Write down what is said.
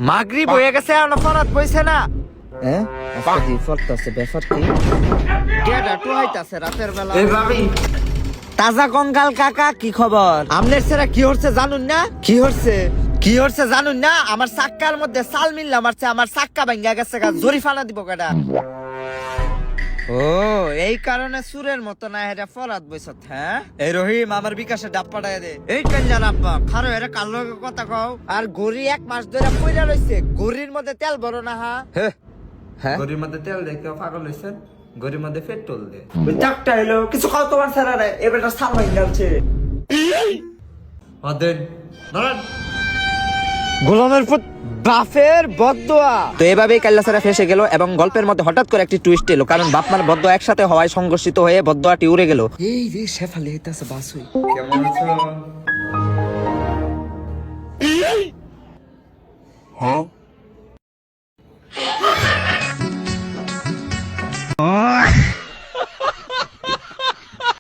মাগরিব হয়ে গেছে আর ফরাত বইছে না। হ্যাঁ আজকে দি ফরতাছে ব্যাপার কি গেডা টুহাইতাছে রাতের বেলা। এই ভাবি তাজা কঙ্কাল কাকা কি খবর? আমনের সেরা কি হচ্ছে জানুন না? কি হচ্ছে জানুন না? আমার চাক্কার মধ্যে চাল মিললে আমার চাক্কা ভাঙ্গা গেছে, জরিফানা দিব কেডা? ও এই কারণে সুরের মতো না হেরা ফরাত বইছত। হ্যাঁ এই রহিম আমার বিকাশে ডাব পাঠায় দে। এই কঞ্জার আব্বা খারো এরা কাল লগে কথা কও। আর গড়ি 1 মাস ধরে পইরা রইছে, গড়ির মধ্যে তেল ভরো না। হ্যাঁ গরির মধ্যে তেল দেখে পাগল হইছেন, গরির মধ্যে পেট্রোল দে। ওই চাকটা এলো কিছু খাও তোমার স্যারা রে, এবারটা সাল ভাঙ্গা আছে। অদেন ধরেন গোলামের পুত বাপের বদদোয়া। তো এভাবেই কাল্লাসারা ফেসে গেল এবং গল্পের মধ্যে হঠাৎ করে একটি টুইস্ট এলো, কারণ বাপমার বদদোয়া একসাথে হওয়ায় সংঘর্ষিত হয়ে বদদোয়াটি উড়ে গেল। এই রে শেফালি হইতাছে বাসুই কেমন আছো?